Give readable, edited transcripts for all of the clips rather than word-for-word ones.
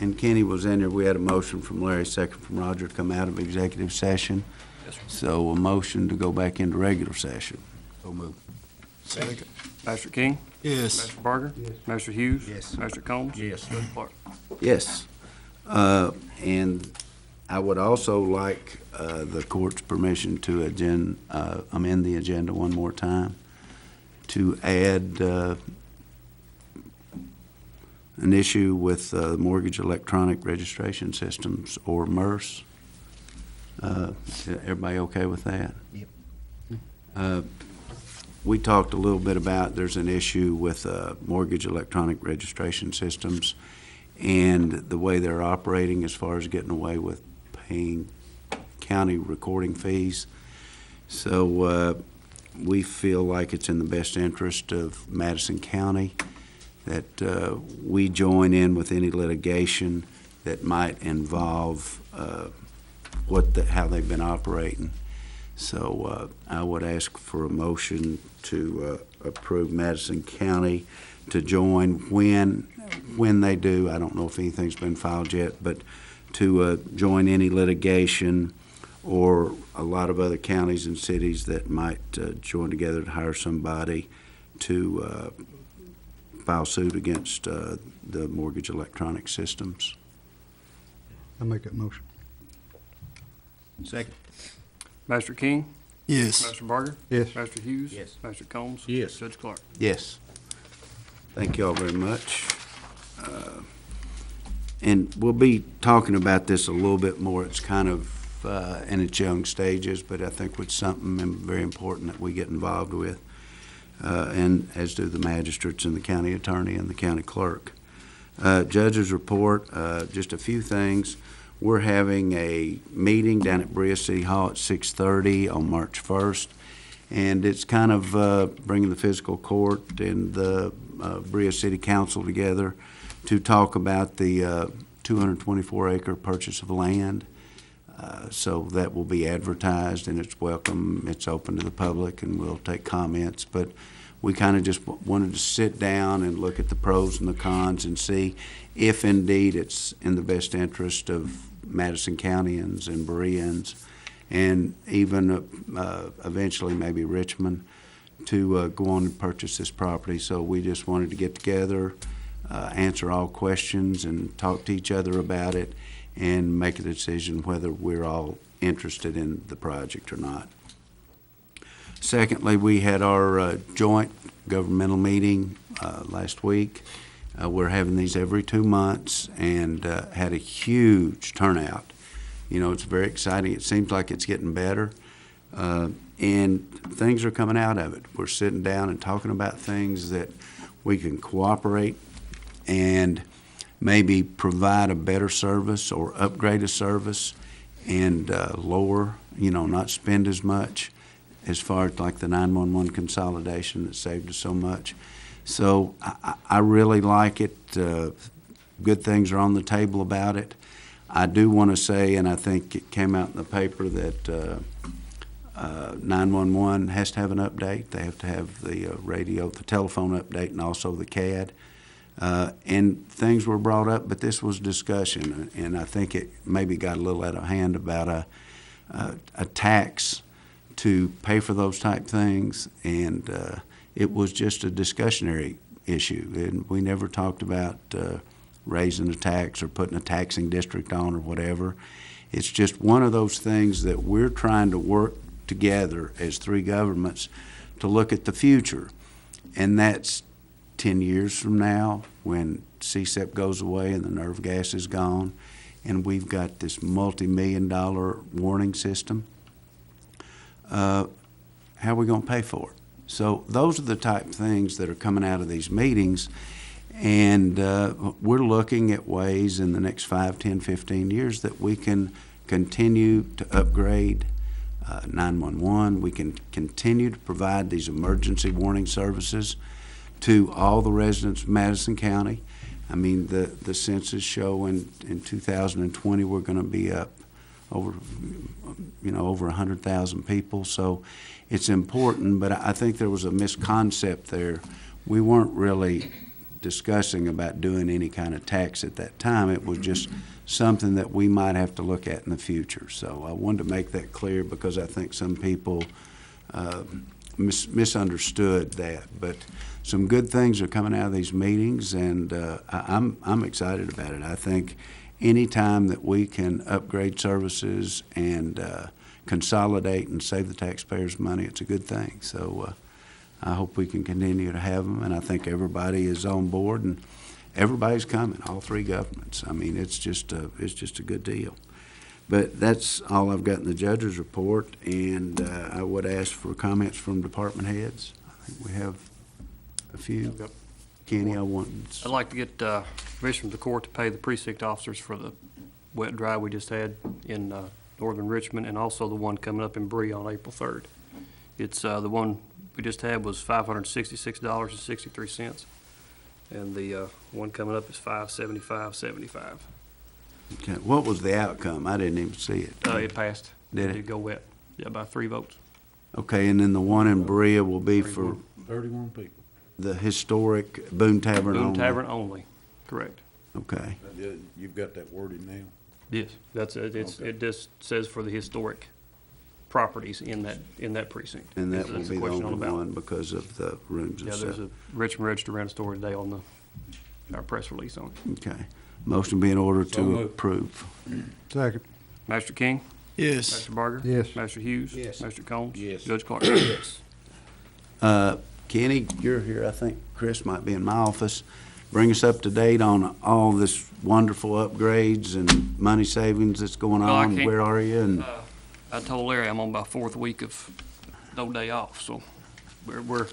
and Kenny was in there. We had a motion from Larry, second from Roger, to come out of executive session. Yes, sir. So a motion to go back into regular session. So move. Second. Master King? Yes. Master Barger? Yes. Master Hughes? Yes. Master Combs? Yes. Judge Clark? Yes. And I would also like the court's permission to amend the agenda one more time to add an issue with mortgage electronic registration systems, or MERS. Everybody okay with that? Yep. We talked a little bit about there's an issue with mortgage electronic registration systems and the way they're operating as far as getting away with paying county recording fees. So we feel like it's in the best interest of Madison County that we join in with any litigation that might involve how they've been operating. So I would ask for a motion to approve Madison County to join when they do. I don't know if anything's been filed yet, but to join any litigation or a lot of other counties and cities that might join together to hire somebody to file suit against the mortgage electronic systems. I make that motion. Second. Master King? Yes. Master Barger? Yes. Master Hughes? Yes. Master Combs? Yes. Judge Clark? Yes. Thank you all very much. And we'll be talking about this a little bit more. It's kind of in its young stages, but I think it's something very important that we get involved with, and as do the magistrates and the county attorney and the county clerk. Judge's report, just a few things. We're having a meeting down at Berea City Hall at 6:30 on March 1st, and it's kind of bringing the fiscal court and the Berea City Council together to talk about the 224-acre purchase of land. So that will be advertised, and it's welcome. It's open to the public, and we'll take comments. But we kind of just wanted to sit down and look at the pros and the cons and see if indeed it's in the best interest of Madison Countyans and Bereans, and even eventually maybe Richmond, to go on and purchase this property. So we just wanted to get together, answer all questions, and talk to each other about it, and make a decision whether we're all interested in the project or not. Secondly, we had our joint governmental meeting last week. We're having these every 2 months, and had a huge turnout. You know, it's very exciting. It seems like it's getting better, and things are coming out of it. We're sitting down and talking about things that we can cooperate and maybe provide a better service or upgrade a service and lower, not spend as much, as far as like the 911 consolidation that saved us so much. So I really like it. Good things are on the table about it. I do want to say, and I think it came out in the paper, that 911 has to have an update. They have to have the the telephone update, and also the CAD. And things were brought up, but this was discussion, and I think it maybe got a little out of hand about a tax to pay for those type things, and it was just a discussionary issue, and we never talked about raising a tax or putting a taxing district on or whatever. It's just one of those things that we're trying to work together as three governments to look at the future, and that's 10 years from now when CSEP goes away and the nerve gas is gone, and we've got this multi-million-dollar warning system. How are we going to pay for it? So those are the type of things that are coming out of these meetings, and we're looking at ways in the next 5, 10, 15 years that we can continue to upgrade 911. We can continue to provide these emergency warning services to all the residents of Madison County. I mean, the census show in 2020 we're going to be up over 100,000 people. So it's important, but I think there was a misconcept there. We weren't really discussing about doing any kind of tax at that time. It was just something that we might have to look at in the future. So I wanted to make that clear because I think some people misunderstood that. But some good things are coming out of these meetings, and I'm excited about it. I think any time that we can upgrade services and consolidate and save the taxpayers money, it's a good thing. So I hope we can continue to have them, and I think everybody is on board, and everybody's coming, all three governments. I mean, it's just a good deal. But that's all I've got in the judge's report, and I would ask for comments from department heads. I think we have a few. Yep. Kenny, I'd like to get permission from the court to pay the precinct officers for the wet and dry we just had in northern Richmond, and also the one coming up in Bree on April 3rd. It's the one we just had was $566.63, and the one coming up is $575.75. Okay. What was the outcome? I didn't even see it. It passed. Did it? Did go wet. Yeah, by 3 votes. Okay, and then the one in Berea will be for 31 people. the historic Boone Tavern Boone only? Tavern only, correct. Okay. You've got that worded now? Yes. That's it. It just says for the historic properties in that precinct. And that will That's be the question on only ballot. one because of the rooms and Yeah, stuff? there's a Richmond Register ran a story today on our press release on it. Okay. Motion be in order So to moved. approve. Second. Master King? Yes. Master Barger? Yes. Master Hughes? Yes. Master Combs? Yes. Judge Clark? Yes. Kenny, you're here. I think Chris might be in my office. Bring us up to date on all this wonderful upgrades and money savings that's going Well, I on. can't- Where are you? And I told Larry I'm on my 4th week of no day off, so we're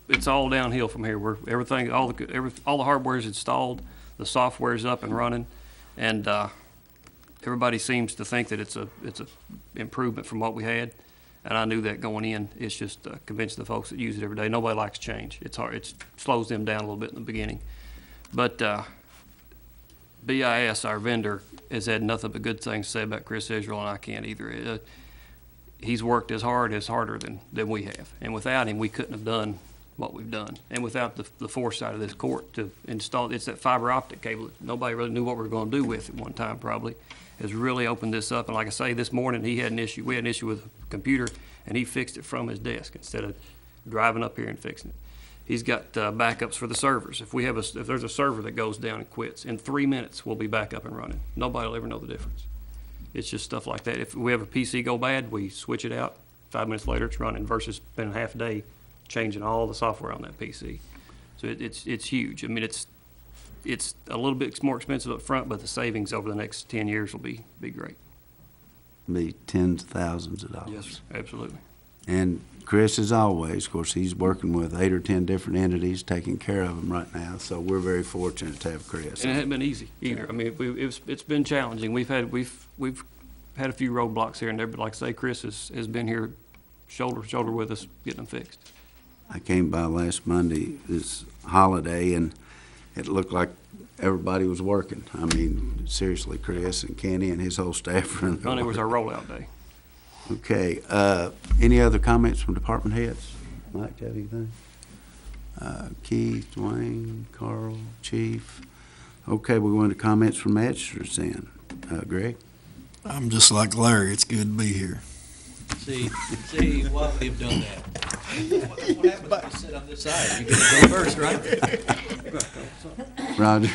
it's all downhill from here. Everything, all the hardware's installed, the software's up and running, and everybody seems to think that it's a improvement from what we had. And I knew that going in. It's just convincing the folks that use it every day. Nobody likes change. It's hard. It slows them down a little bit in the beginning. But BIS, our vendor, has had nothing but good things to say about Chris Israel, and I can't either. He's worked as harder than we have. And without him, we couldn't have done what we've done. And without the foresight of this court to install, it's that fiber optic cable that nobody really knew what we were going to do with at one time probably, has really opened this up. And like I say, this morning we had an issue with a computer, and he fixed it from his desk instead of driving up here and fixing it. He's got backups for the servers. If there's a server that goes down and quits, in 3 minutes we'll be back up and running. Nobody will ever know the difference. It's just stuff like that. If we have a PC go bad, we switch it out. 5 minutes later, it's running versus spending half a day changing all the software on that PC. So it's huge. I mean, it's a little bit more expensive up front, but the savings over the next 10 years will be great. be tens of thousands of dollars. Yes, absolutely. And Chris, as always, of course, he's working with 8 or 10 different entities, taking care of them right now. So we're very fortunate to have Chris. And it hasn't been easy either. I mean, it's been challenging. We've had a few roadblocks here and there, but like I say, Chris has been here shoulder to shoulder with us getting them fixed. I came by last Monday, this holiday, and it looked like everybody was working. I mean, seriously, Chris and Kenny and his whole staff were in there. Monday was our rollout day. Okay, any other comments from department heads? Mike, do you have anything? Keith, Dwayne, Carl, Chief. Okay, we're going to comments from magistrates then. Greg? I'm just like Larry. It's good to be here. See why we've done that. What happens if you sit on this side? You get to go first, right? Roger?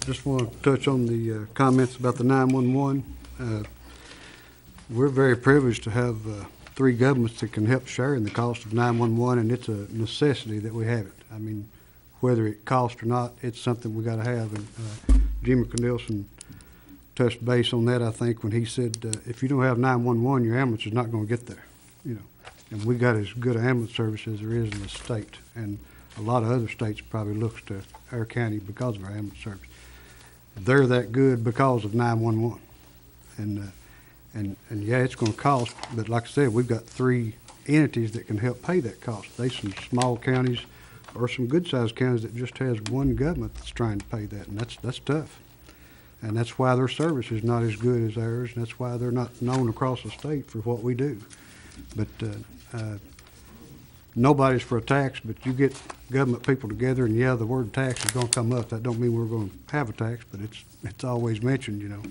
Just want to touch on the comments about the 911. We're very privileged to have 3 governments that can help share in the cost of 911, and it's a necessity that we have it. I mean, whether it costs or not, it's something we got to have. And Jimmy Cornelison touched base on that, I think, when he said, if you don't have 911, your ambulance is not going to get there, you know. And we got as good an ambulance service as there is in the state. And a lot of other states probably looks to our county because of our ambulance service. They're that good because of 911. And yeah, it's going to cost, but like I said, we've got 3 entities that can help pay that cost. There's some small counties or some good-sized counties that just has one government that's trying to pay that, and that's tough. And that's why their service is not as good as ours, and that's why they're not known across the state for what we do. But nobody's for a tax, but you get government people together and, yeah, the word tax is gonna come up. That don't mean we're gonna have a tax, but it's always mentioned, you know.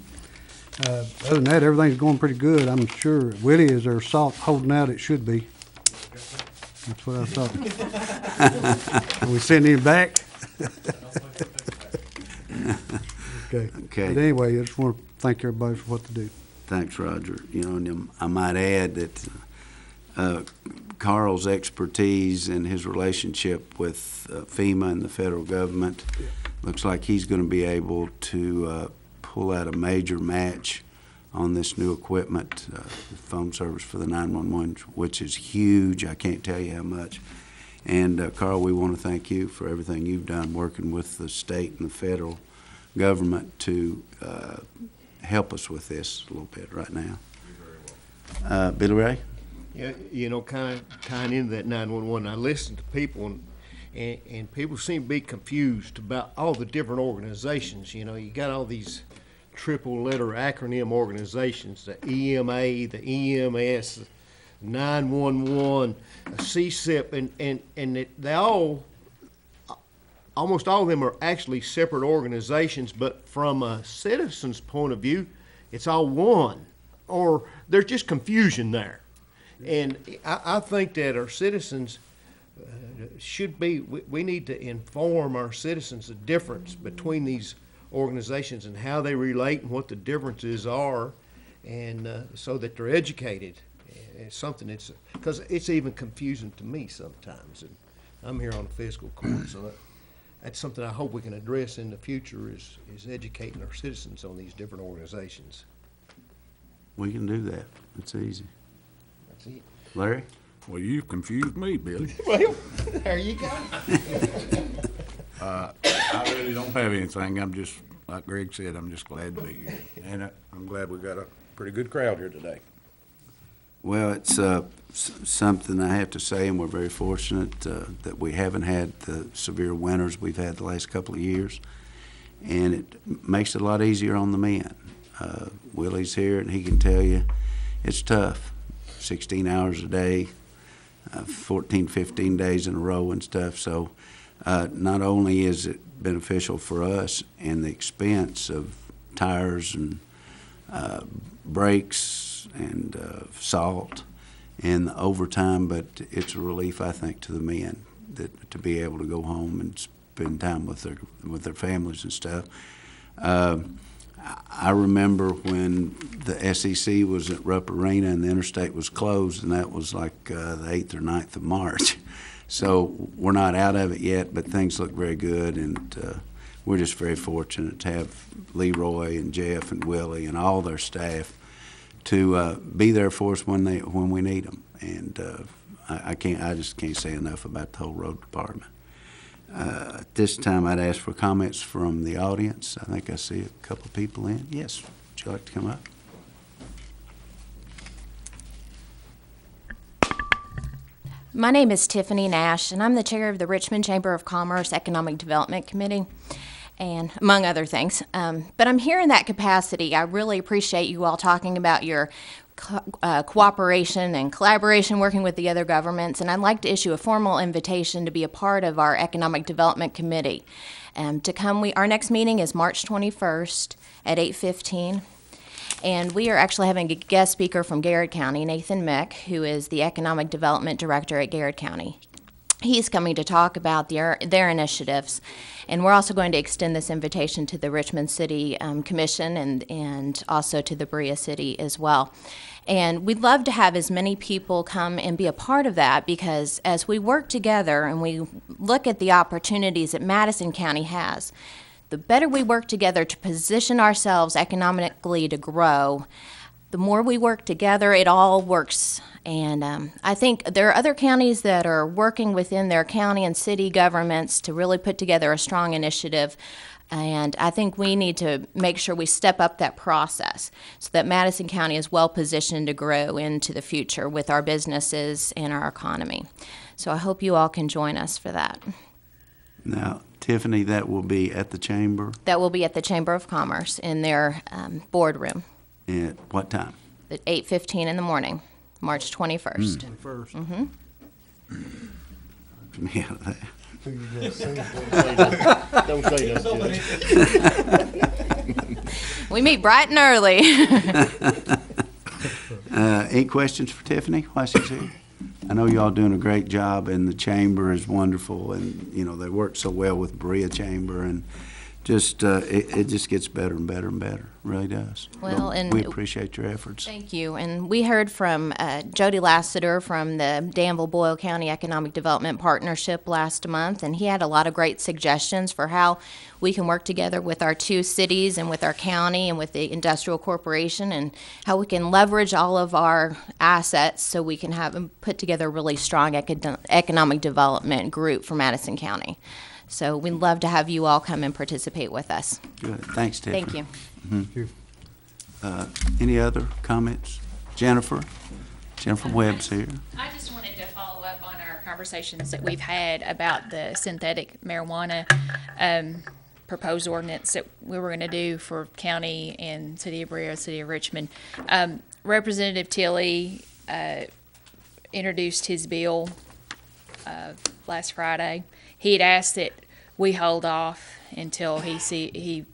Other than that, everything's going pretty good. I'm sure. Willie, is there salt holding out? It should be. That's what I thought. Can we send him back? Okay. Okay. But anyway, I just want to thank everybody for what they do. Thanks, Roger. You know, and I might add that Carl's expertise and his relationship with FEMA and the federal government looks like he's going to be able to pull out a major match on this new equipment, phone service for the 911, which is huge. I can't tell you how much. And Carl, we want to thank you for everything you've done working with the state and the federal government to help us with this a little bit right now. You're very welcome. Billy Ray? Yeah, you know, kind of tying into that 911, I listen to people, and people seem to be confused about all the different organizations. You know, you got all these triple-letter acronym organizations, the EMA, the EMS, 911, CSIP, and they all, almost all of them are actually separate organizations, but from a citizen's point of view, it's all one, or there's just confusion there. And I think that our citizens should be, we need to inform our citizens the difference between these organizations and how they relate and what the differences are, and so that they're educated. It's something that's, because it's even confusing to me sometimes, and I'm here on the fiscal court, so that's something I hope we can address in the future is educating our citizens on these different organizations. We can do that. It's easy. That's it. Larry? Well, you've confused me, Billy. Well, there you go. I really don't have anything. I'm just, like Greg said, I'm just glad to be here. And I'm glad we got a pretty good crowd here today. Well, it's something I have to say, and we're very fortunate that we haven't had the severe winters we've had the last couple of years, and it makes it a lot easier on the men. Willie's here, and he can tell you it's tough. 16 hours a day, 14, 15 days in a row and stuff. So not only is it beneficial for us and the expense of tires and brakes and salt and the overtime, but it's a relief, I think, to the men that to be able to go home and spend time with their families and stuff. I remember when the SEC was at Rupp Arena and the interstate was closed, and that was like the 8th or 9th of March. So we're not out of it yet, but things look very good, and we're just very fortunate to have Leroy and Jeff and Willie and all their staff to be there for us when we need them. And I just can't say enough about the whole road department. At this time, I'd ask for comments from the audience. I think I see a couple of people in. Yes, would you like to come up? My name is Tiffany Nash, and I'm the chair of the Richmond Chamber of Commerce Economic Development Committee, and among other things. But I'm here in that capacity. I really appreciate you all talking about your cooperation and collaboration working with the other governments, and I'd like to issue a formal invitation to be a part of our Economic Development Committee. To come, our next meeting is March 21st at 8:15. And we are actually having a guest speaker from Garrett County, Nathan Mick, who is the Economic Development Director at Garrett County. He's coming to talk about their initiatives. And we're also going to extend this invitation to the Richmond City Commission and also to the Berea City as well. And we'd love to have as many people come and be a part of that, because as we work together and we look at the opportunities that Madison County has, the better we work together to position ourselves economically to grow, the more we work together, it all works. And I think there are other counties that are working within their county and city governments to really put together a strong initiative. And I think we need to make sure we step up that process so that Madison County is well positioned to grow into the future with our businesses and our economy. So I hope you all can join us for that. Now, Tiffany, that will be at the Chamber? That will be at the Chamber of Commerce in their boardroom At what time? at 8:15 in the morning, March 21st. 21st. Mm-hmm. Get me out of that. Don't say that. We meet bright and early. Any questions for Tiffany while she's here? I know y'all doing a great job, and the chamber is wonderful, and, you know, they work so well with Berea Chamber, and just, it just gets better and better and better, really does. Well, But and we appreciate your efforts. Thank you. And we heard from Jody Lassiter from the Danville-Boyle County Economic Development Partnership last month, and he had a lot of great suggestions for how we can work together with our two cities and with our county and with the industrial corporation, and how we can leverage all of our assets so we can have put together a really strong economic development group for Madison County. So we'd love to have you all come and participate with us. Good, thanks, Tiffany. Thank you. Thank you. Any other comments? Jennifer Webb's here. I just wanted to follow up on our conversations that we've had about the synthetic marijuana proposed ordinance that we were going to do for county and city of Berea, city of Richmond. Representative Tilley introduced his bill last Friday. He had asked that we hold off until he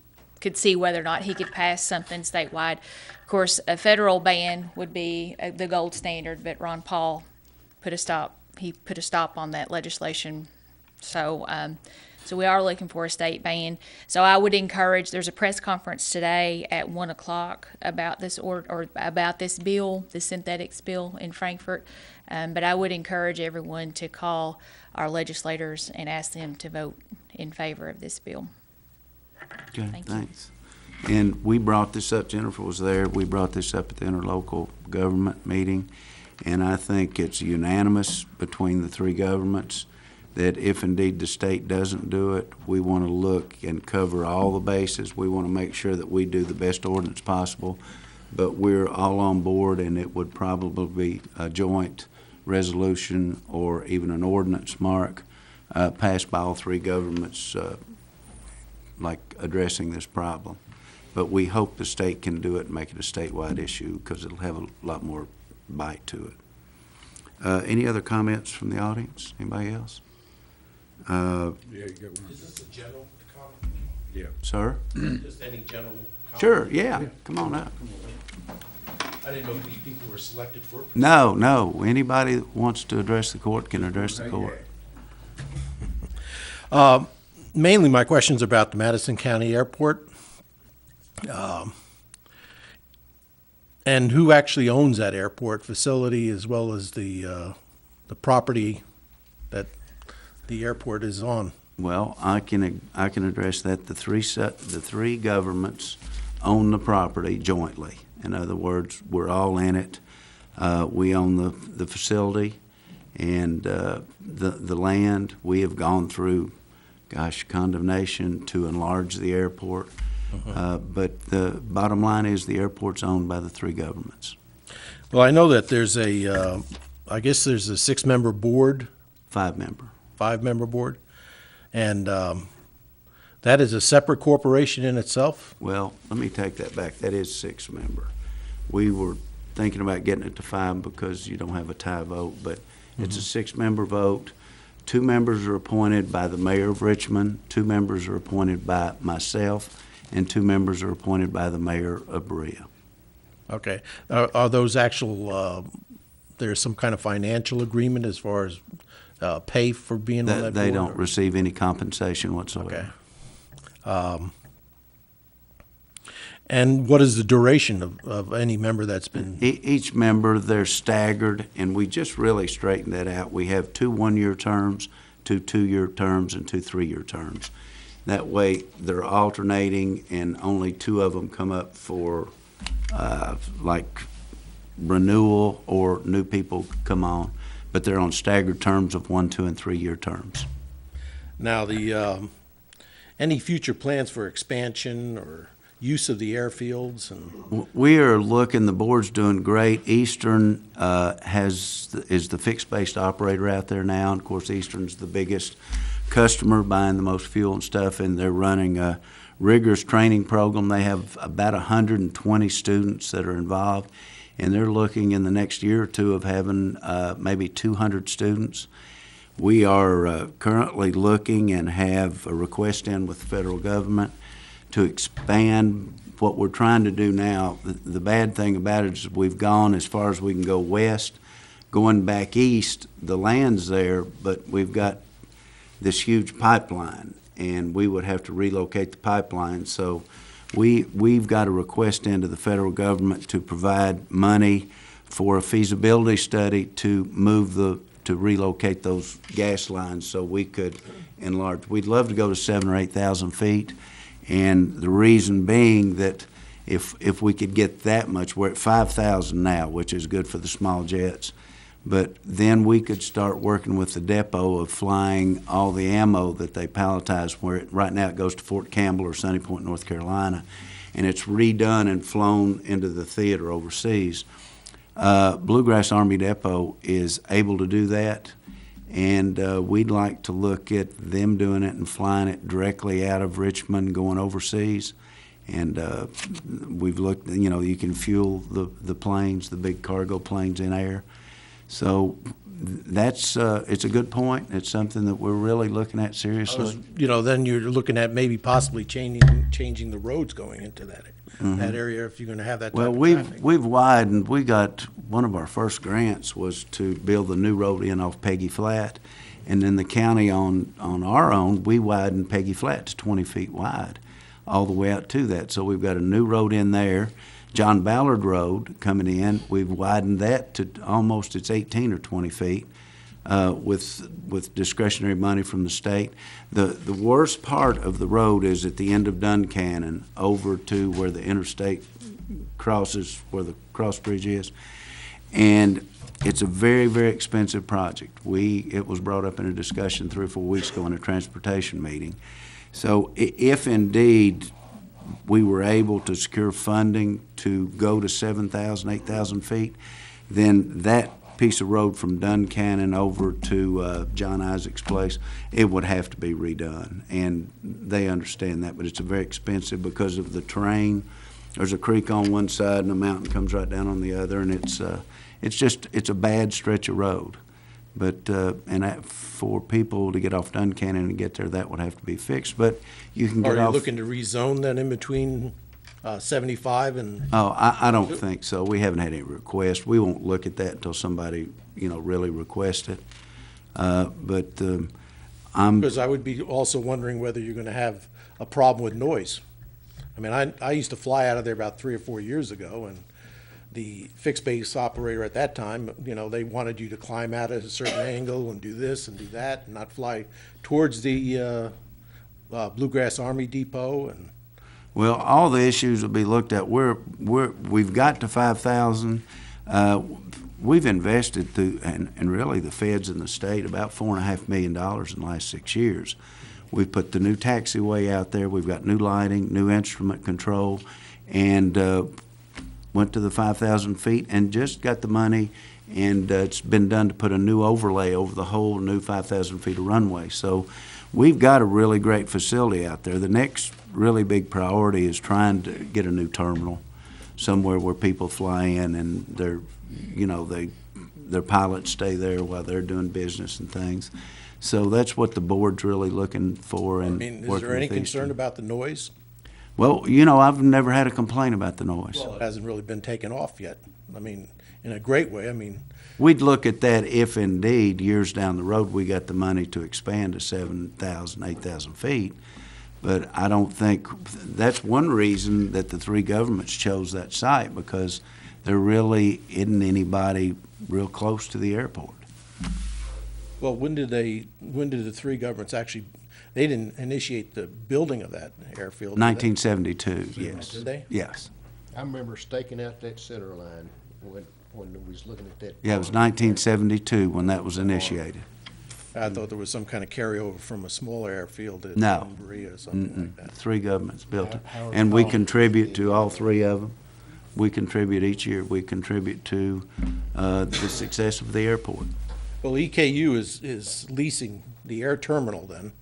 could see whether or not he could pass something statewide. Of course, a federal ban would be the gold standard, but Ron Paul put a stop. He put a stop on that legislation. So we are looking for a state ban. So I would encourage. There's a press conference today at 1:00 about this or about this bill, the synthetics bill in Frankfort. But I would encourage everyone to call our legislators and ask them to vote in favor of this bill. Good, Thank you. thanks. And we brought this up, Jennifer was there, we brought this up at the interlocal government meeting, and I think it's unanimous between the three governments that if indeed the state doesn't do it, we want to look and cover all the bases. We want to make sure that we do the best ordinance possible, but we're all on board, and it would probably be a joint resolution or even an ordinance, Mark, passed by all three governments, like addressing this problem. But we hope the state can do it and make it a statewide issue because it'll have a lot more bite to it. Any other comments from the audience? Anybody else? Yeah, you got one. Is this a general comment? Yeah. Sir? Just any general comment? Sure, yeah, come on up. I didn't know if these people were selected for. No, anybody that wants to address the court can address the court. Mainly my question's about the Madison County Airport. And who actually owns that airport facility as well as the property that the airport is on? Well, I can address that. The three governments own the property jointly. In other words, we're all in it. We own the facility and the land. We have gone through, condemnation to enlarge the airport. But the bottom line is the airport's owned by the three governments. Well, I know that there's I guess there's a 6-member board. 5-member. 5-member board. And that is a separate corporation in itself? Well, let me take that back. That is 6-member. We were thinking about getting it to 5 because you don't have a tie vote, but it's a 6-member vote. 2 members are appointed by the mayor of Richmond, 2 members are appointed by myself, and 2 members are appointed by the mayor of Berea. Okay. Are those actual, there's some kind of financial agreement as far as pay for being on that board? They don't receive any compensation whatsoever. Okay. And what is the duration of any member that's been? Each member, they're staggered, and we just really straightened that out. We have 2 one-year terms, 2 two-year terms, and 2 three-year terms. That way, they're alternating, and only 2 of them come up for like renewal or new people come on. But they're on staggered terms of 1, 2, and 3-year terms. Now, any future plans for expansion or use of the airfields? And We are looking, the board's doing great. Eastern is the fixed-based operator out there now. And of course, Eastern's the biggest customer, buying the most fuel and stuff, and they're running a rigorous training program. They have about 120 students that are involved, and they're looking in the next year or 2 of having maybe 200 students. We are currently looking and have a request in with the federal government to expand what we're trying to do now. The bad thing about it is we've gone as far as we can go west. Going back east, the land's there, but we've got this huge pipeline, and we would have to relocate the pipeline. So we've got a request into the federal government to provide money for a feasibility study to relocate those gas lines so we could enlarge. We'd love to go to 7,000 or 8,000 feet, and the reason being that if we could get that much, we're at 5,000 now, which is good for the small jets, but then we could start working with the depot of flying all the ammo that they palletize, right now it goes to Fort Campbell or Sunny Point, North Carolina, and it's redone and flown into the theater overseas. Bluegrass Army Depot is able to do that, and we'd like to look at them doing it and flying it directly out of Richmond going overseas. And we've looked, you can fuel the planes, the big cargo planes in air. So it's a good point. It's something that we're really looking at seriously. Then you're looking at maybe possibly changing the roads going into that area if you're going to have that type Well, of we've traffic. widened. We got one of our first grants was to build a new road in off Peggy Flat, and then the county on our own, we widened Peggy Flat to 20 feet wide, all the way out to that. So we've got a new road in there. John Ballard Road coming in, we've widened that to almost it's 18 or 20 feet. With discretionary money from the state. The worst part of the road is at the end of Duncannon over to where the interstate crosses, where the cross bridge is. And it's a very, very expensive project. It was brought up in a discussion 3 or 4 weeks ago in a transportation meeting. So if indeed we were able to secure funding to go to 7,000, 8,000 feet, then that piece of road from Duncannon over to John Isaac's place, it would have to be redone, and they understand that, but it's very expensive because of the terrain. There's a creek on one side and a mountain comes right down on the other, and it's a bad stretch of road. But for people to get off Duncannon and get there, that would have to be fixed. But you can get Are off. you looking to rezone then in between 75 and? Oh, I don't think so. We haven't had any requests. We won't look at that until somebody, really requests it. Because I would be also wondering whether you're going to have a problem with noise. I mean, I used to fly out of there about 3 or 4 years ago, and the fixed base operator at that time, they wanted you to climb out at a certain angle and do this and do that and not fly towards the Bluegrass Army Depot. And well, all the issues will be looked at. We've got to 5,000. We've invested through, and really the feds in the state, about $4.5 million in the last 6 years. We've put the new taxiway out there. We've got new lighting, new instrument control, and went to the 5,000 feet and just got the money, and it's been done to put a new overlay over the whole new 5,000 feet of runway. So we've got a really great facility out there. The next really big priority is trying to get a new terminal somewhere where people fly in and their pilots stay there while they're doing business and things. So that's what the board's really looking for. And is there any concern about the noise? Well, I've never had a complaint about the noise. Well, it hasn't really been taken off yet. I mean, in a great way. We'd look at that if indeed years down the road we got the money to expand to 7,000, 8,000 feet. But I don't think that's one reason that the 3 governments chose that site, because there really isn't anybody real close to the airport. Well, when did the 3 governments actually, they didn't initiate the building of that airfield? 1972, yes. Did they? Yes. I remember staking out that center line when we was looking at that. Yeah, it was 1972 when that was initiated. I thought there was some kind of carryover from a smaller airfield at No. Berea or something like that. 3 governments built it. And we contribute to all 3 of them. We contribute each year. We contribute to the success of the airport. Well, EKU is leasing the air terminal then,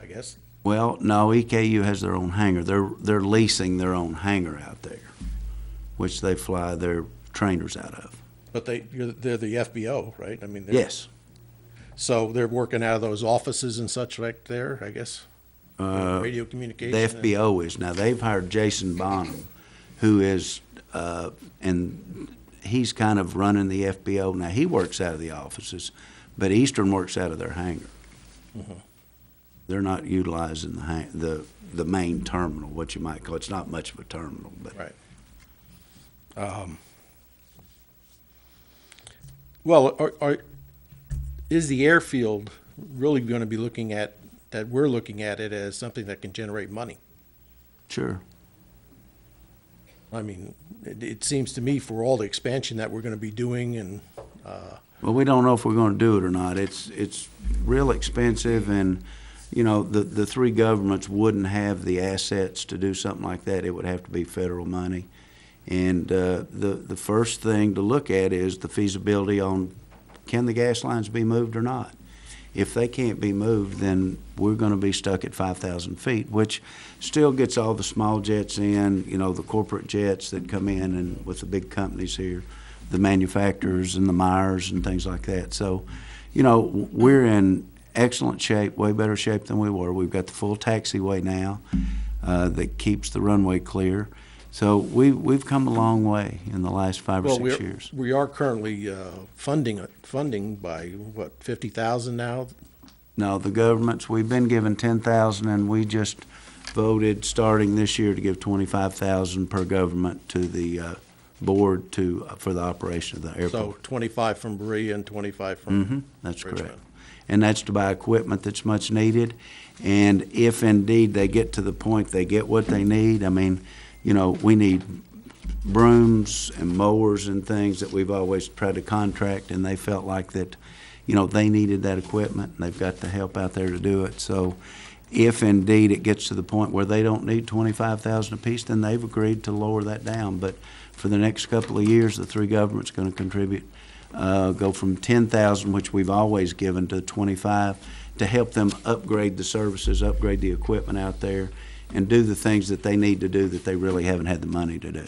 I guess. Well, no, EKU has their own hangar. They're leasing their own hangar out there, which they fly their trainers out of. But they're the FBO, right? Yes. So they're working out of those offices and such like there, I guess? Radio The communication? FBO is. Now, they've hired Jason Bonham, who is, and he's kind of running the FBO. Now, he works out of the offices, but Eastern works out of their hangar. They're not utilizing the main terminal, what you might call, it's not much of a terminal, but. Right. Well, is the airfield really going to be looking at, that we're looking at it as something that can generate money? Sure. I mean, it seems to me for all the expansion that we're going to be doing and, Well, we don't know if we're going to do it or not. It's real expensive, and, you know, the three governments wouldn't have the assets to do something like that. It would have to be federal money. And the first thing to look at is the feasibility on, can the gas lines be moved or not? If they can't be moved, then we're going to be stuck at 5,000 feet, which still gets all the small jets in, you know, the corporate jets that come in and with the big companies here, the manufacturers and the Myers and things like that. So, you know, we're in excellent shape, way better shape than we were. We've got the full taxiway now that keeps the runway clear. So we've come a long way in the last 5 or 6 years. We are currently funding by, what, 50,000 now? No, the governments, we've been given 10,000, and we just voted starting this year to give 25,000 per government to the board for the operation of the airport. So 25 from Berea and 25 from That's Richmond. correct. And that's to buy equipment that's much needed. And if indeed they get to the point they get what they need, I mean, you know, we need brooms and mowers and things that we've always tried to contract, and they felt like that, you know, they needed that equipment, and they've got the help out there to do it. So if indeed it gets to the point where they don't need 25,000 apiece, then they've agreed to lower that down. But for the next couple of years, the three governments going to contribute, go from 10,000, which we've always given, to 25, to help them upgrade the services, upgrade the equipment out there, and do the things that they need to do that they really haven't had the money to do.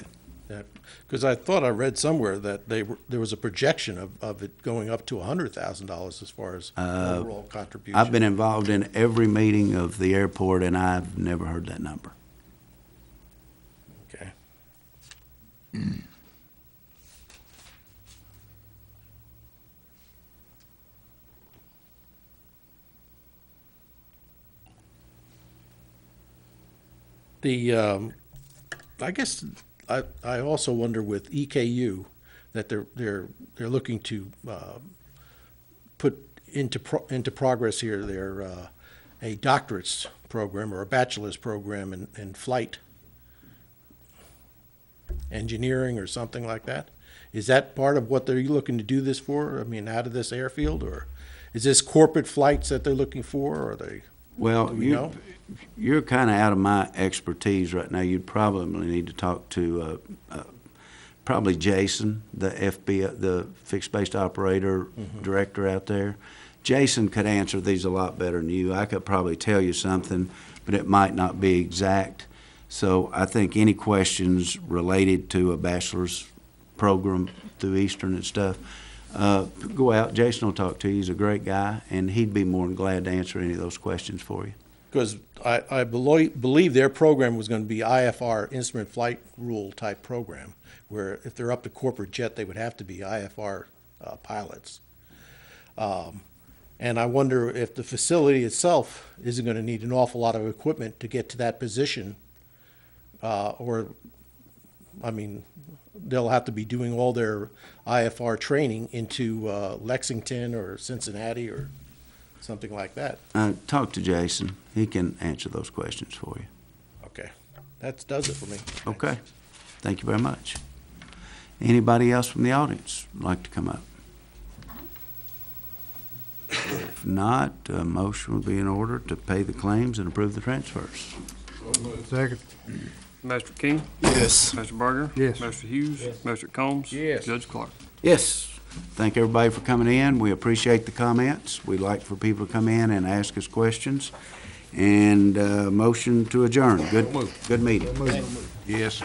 Because I thought I read somewhere that there was a projection of it going up to $100,000 as far as overall contribution. I've been involved in every meeting of the airport, and I've never heard that number. Okay. I guess I also wonder with EKU that they're looking to put into progress here a doctorate's program or a bachelor's program in flight engineering or something like that. Is that part of what they're looking to do this for? I mean, out of this airfield, or is this corporate flights that they're looking for, or are they? Well, Do we know? you're kind of out of my expertise right now. You'd probably need to talk to probably Jason, the FBI, the fixed-based operator director out there. Jason could answer these a lot better than you. I could probably tell you something, but it might not be exact. So I think any questions related to a bachelor's program through Eastern and stuff, go out. Jason will talk to you. He's a great guy, and he'd be more than glad to answer any of those questions for you. Because I believe their program was going to be IFR, Instrument Flight Rule type program, where if they're up to corporate jet, they would have to be IFR pilots. And I wonder if the facility itself isn't going to need an awful lot of equipment to get to that position, or, I mean, they'll have to be doing all their IFR training into Lexington or Cincinnati or something like that. Talk to Jason. He can answer those questions for you. Okay, that does it for me. Okay. Thank you very much. Anybody else from the audience like to come up? If not, a motion will be in order to pay the claims and approve the transfers. Second. Mr. King? Yes. Mr. Berger? Yes. Mr. Hughes? Mr. Combs? Yes. Judge Clark? Yes. Thank everybody for coming in. We appreciate the comments. We like for people to come in and ask us questions. And motion to adjourn. Good meeting. Yes.